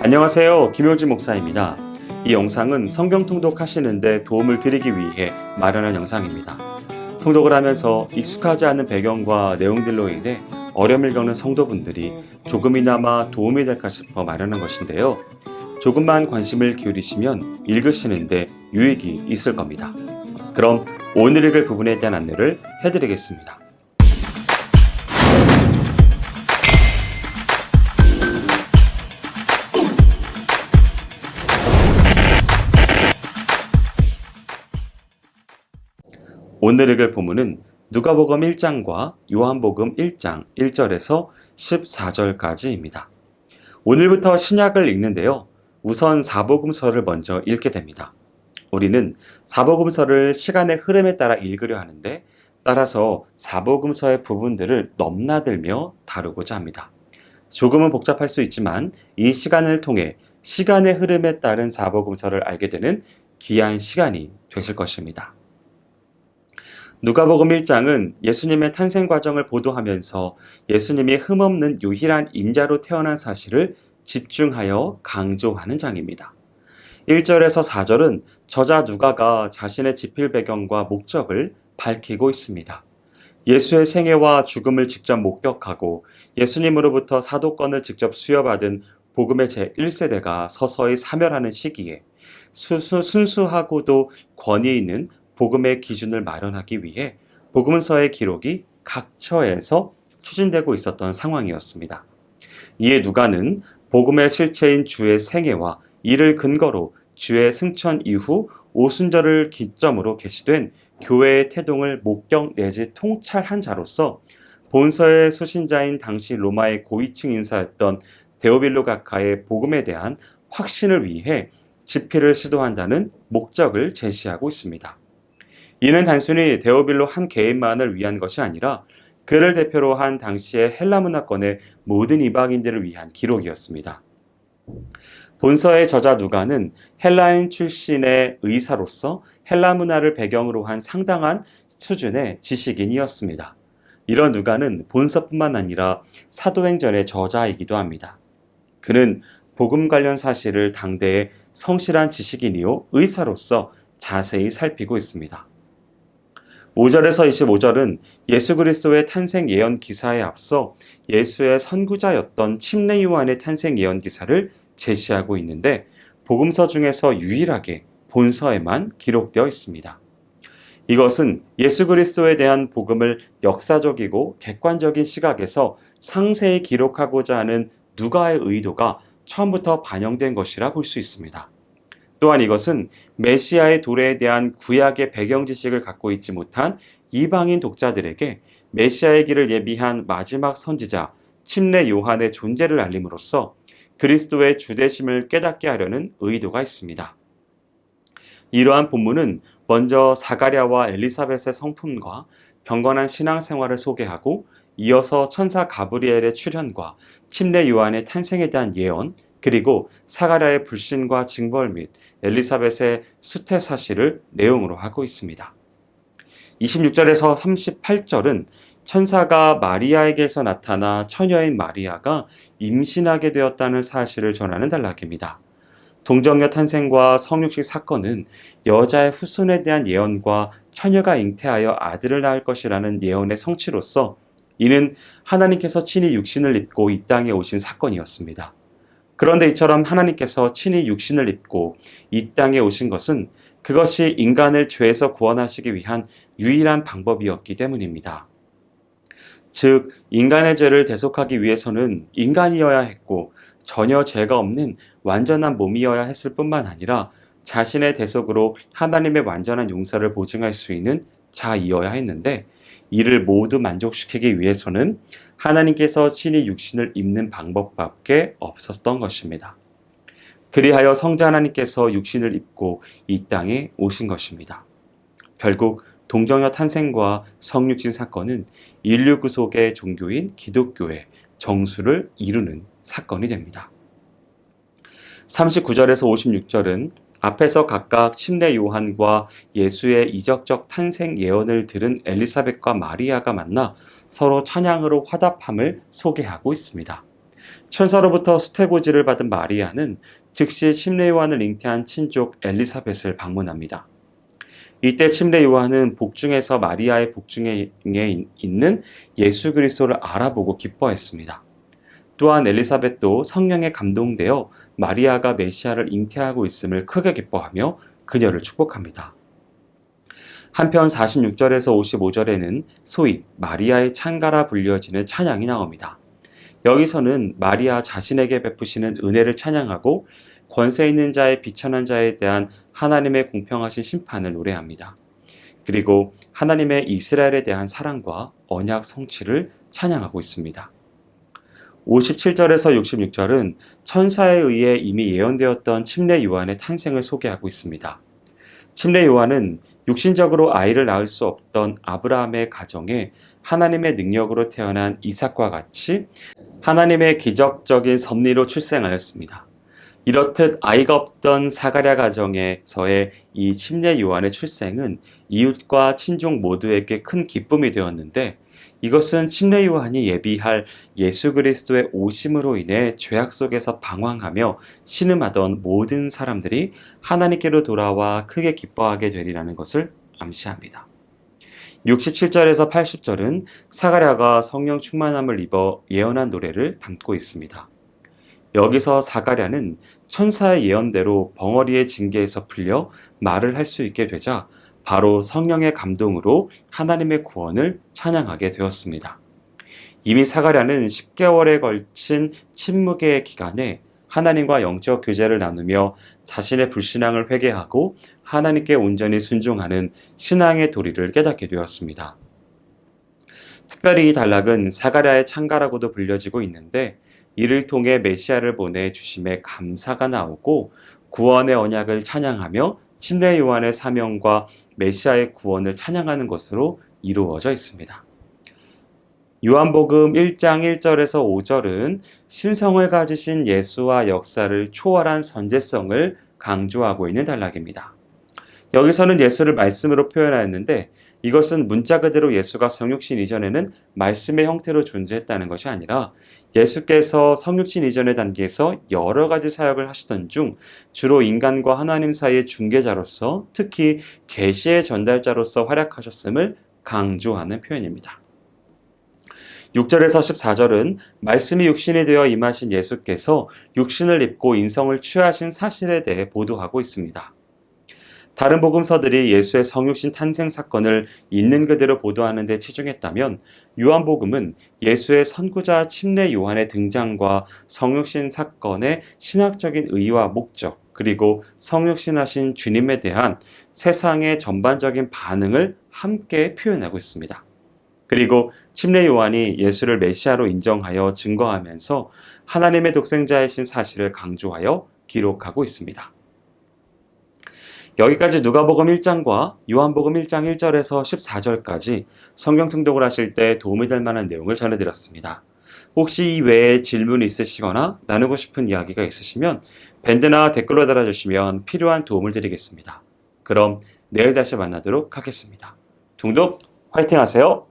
안녕하세요. 김효진 목사입니다. 이 영상은 성경 통독하시는데 도움을 드리기 위해 마련한 영상입니다. 통독을 하면서 익숙하지 않은 배경과 내용들로 인해 어려움을 겪는 성도분들이 조금이나마 도움이 될까 싶어 마련한 것인데요. 조금만 관심을 기울이시면 읽으시는데 유익이 있을 겁니다. 그럼 오늘 읽을 부분에 대한 안내를 해드리겠습니다. 오늘 읽을 본문은 누가복음 1장과 요한복음 1장 1절에서 14절까지입니다. 오늘부터 신약을 읽는데요. 우선 사복음서를 먼저 읽게 됩니다. 우리는 사복음서를 시간의 흐름에 따라 읽으려 하는데 따라서 사복음서의 부분들을 넘나들며 다루고자 합니다. 조금은 복잡할 수 있지만 이 시간을 통해 시간의 흐름에 따른 사복음서를 알게 되는 귀한 시간이 되실 것입니다. 누가복음 1장은 예수님의 탄생 과정을 보도하면서 예수님이 흠없는 유일한 인자로 태어난 사실을 집중하여 강조하는 장입니다. 1절에서 4절은 저자 누가가 자신의 집필 배경과 목적을 밝히고 있습니다. 예수의 생애와 죽음을 직접 목격하고 예수님으로부터 사도권을 직접 수여받은 복음의 제1세대가 서서히 사멸하는 시기에 순수하고도 권위 있는 복음의 기준을 마련하기 위해 복음서의 기록이 각처에서 추진되고 있었던 상황이었습니다. 이에 누가는 복음의 실체인 주의 생애와 이를 근거로 주의 승천 이후 오순절을 기점으로 게시된 교회의 태동을 목격 내지 통찰한 자로서 본서의 수신자인 당시 로마의 고위층 인사였던 데오빌로 각하의 복음에 대한 확신을 위해 집필을 시도한다는 목적을 제시하고 있습니다. 이는 단순히 데오빌로 한 개인만을 위한 것이 아니라 그를 대표로 한 당시의 헬라 문화권의 모든 이방인들을 위한 기록이었습니다. 본서의 저자 누가는 헬라인 출신의 의사로서 헬라 문화를 배경으로 한 상당한 수준의 지식인이었습니다. 이런 누가는 본서뿐만 아니라 사도행전의 저자이기도 합니다. 그는 복음 관련 사실을 당대의 성실한 지식인이요 의사로서 자세히 살피고 있습니다. 5절에서 25절은 예수 그리스도의 탄생 예언 기사에 앞서 예수의 선구자였던 침례 요한의 탄생 예언 기사를 제시하고 있는데 복음서 중에서 유일하게 본서에만 기록되어 있습니다. 이것은 예수 그리스도에 대한 복음을 역사적이고 객관적인 시각에서 상세히 기록하고자 하는 누가의 의도가 처음부터 반영된 것이라 볼 수 있습니다. 또한 이것은 메시아의 도래에 대한 구약의 배경 지식을 갖고 있지 못한 이방인 독자들에게 메시아의 길을 예비한 마지막 선지자 침례 요한의 존재를 알림으로써 그리스도의 주되심을 깨닫게 하려는 의도가 있습니다. 이러한 본문은 먼저 사가랴와 엘리사벳의 성품과 경건한 신앙생활을 소개하고 이어서 천사 가브리엘의 출현과 침례 요한의 탄생에 대한 예언 그리고 사가랴의 불신과 징벌 및 엘리사벳의 수태 사실을 내용으로 하고 있습니다. 26절에서 38절은 천사가 마리아에게서 나타나 처녀인 마리아가 임신하게 되었다는 사실을 전하는 단락입니다. 동정녀 탄생과 성육식 사건은 여자의 후손에 대한 예언과 처녀가 잉태하여 아들을 낳을 것이라는 예언의 성취로서 이는 하나님께서 친히 육신을 입고 이 땅에 오신 사건이었습니다. 그런데 이처럼 하나님께서 친히 육신을 입고 이 땅에 오신 것은 그것이 인간을 죄에서 구원하시기 위한 유일한 방법이었기 때문입니다. 즉, 인간의 죄를 대속하기 위해서는 인간이어야 했고 전혀 죄가 없는 완전한 몸이어야 했을 뿐만 아니라 자신의 대속으로 하나님의 완전한 용서를 보증할 수 있는 자이어야 했는데 이를 모두 만족시키기 위해서는 하나님께서 친히 육신을 입는 방법밖에 없었던 것입니다. 그리하여 성자 하나님께서 육신을 입고 이 땅에 오신 것입니다. 결국 동정녀 탄생과 성육신 사건은 인류 구속의 종교인 기독교의 정수를 이루는 사건이 됩니다. 39절에서 56절은 앞에서 각각 침례 요한과 예수의 이적적 탄생 예언을 들은 엘리사벳과 마리아가 만나 서로 찬양으로 화답함을 소개하고 있습니다. 천사로부터 수태고지를 받은 마리아는 즉시 침례 요한을 잉태한 친족 엘리사벳을 방문합니다. 이때 침례 요한은 복중에서 마리아의 복중에 있는 예수 그리스도를 알아보고 기뻐했습니다. 또한 엘리사벳도 성령에 감동되어 마리아가 메시아를 잉태하고 있음을 크게 기뻐하며 그녀를 축복합니다. 한편 46절에서 55절에는 소위 마리아의 찬가라 불려지는 찬양이 나옵니다. 여기서는 마리아 자신에게 베푸시는 은혜를 찬양하고 권세 있는 자의 비천한 자에 대한 하나님의 공평하신 심판을 노래합니다. 그리고 하나님의 이스라엘에 대한 사랑과 언약 성취를 찬양하고 있습니다. 57절에서 66절은 천사에 의해 이미 예언되었던 침례 요한의 탄생을 소개하고 있습니다. 침례 요한은 육신적으로 아이를 낳을 수 없던 아브라함의 가정에 하나님의 능력으로 태어난 이삭과 같이 하나님의 기적적인 섭리로 출생하였습니다. 이렇듯 아이가 없던 사가랴 가정에서의 이 침례 요한의 출생은 이웃과 친족 모두에게 큰 기쁨이 되었는데, 이것은 침례 요한이 예비할 예수 그리스도의 오심으로 인해 죄악 속에서 방황하며 신음하던 모든 사람들이 하나님께로 돌아와 크게 기뻐하게 되리라는 것을 암시합니다. 67절에서 80절은 사가랴가 성령 충만함을 입어 예언한 노래를 담고 있습니다. 여기서 사가랴는 천사의 예언대로 벙어리의 징계에서 풀려 말을 할 수 있게 되자 바로 성령의 감동으로 하나님의 구원을 찬양하게 되었습니다. 이미 사가랴는 10개월에 걸친 침묵의 기간에 하나님과 영적 교제를 나누며 자신의 불신앙을 회개하고 하나님께 온전히 순종하는 신앙의 도리를 깨닫게 되었습니다. 특별히 이 단락은 사가랴의 찬가라고도 불려지고 있는데, 이를 통해 메시아를 보내 주심에 감사가 나오고 구원의 언약을 찬양하며 침례 요한의 사명과 메시아의 구원을 찬양하는 것으로 이루어져 있습니다. 요한복음 1장 1절에서 5절은 신성을 가지신 예수와 역사를 초월한 선제성을 강조하고 있는 단락입니다. 여기서는 예수를 말씀으로 표현하였는데, 이것은 문자 그대로 예수가 성육신 이전에는 말씀의 형태로 존재했다는 것이 아니라 예수께서 성육신 이전의 단계에서 여러 가지 사역을 하시던 중 주로 인간과 하나님 사이의 중개자로서, 특히 계시의 전달자로서 활약하셨음을 강조하는 표현입니다. 6절에서 14절은 말씀이 육신이 되어 임하신 예수께서 육신을 입고 인성을 취하신 사실에 대해 보도하고 있습니다. 다른 복음서들이 예수의 성육신 탄생 사건을 있는 그대로 보도하는 데 치중했다면, 요한복음은 예수의 선구자 침례 요한의 등장과 성육신 사건의 신학적인 의의와 목적, 그리고 성육신하신 주님에 대한 세상의 전반적인 반응을 함께 표현하고 있습니다. 그리고 침례 요한이 예수를 메시아로 인정하여 증거하면서 하나님의 독생자이신 사실을 강조하여 기록하고 있습니다. 여기까지 누가복음 1장과 요한복음 1장 1절에서 14절까지 성경 통독을 하실 때 도움이 될 만한 내용을 전해드렸습니다. 혹시 이 외에 질문이 있으시거나 나누고 싶은 이야기가 있으시면 밴드나 댓글로 달아주시면 필요한 도움을 드리겠습니다. 그럼 내일 다시 만나도록 하겠습니다. 통독 화이팅 하세요.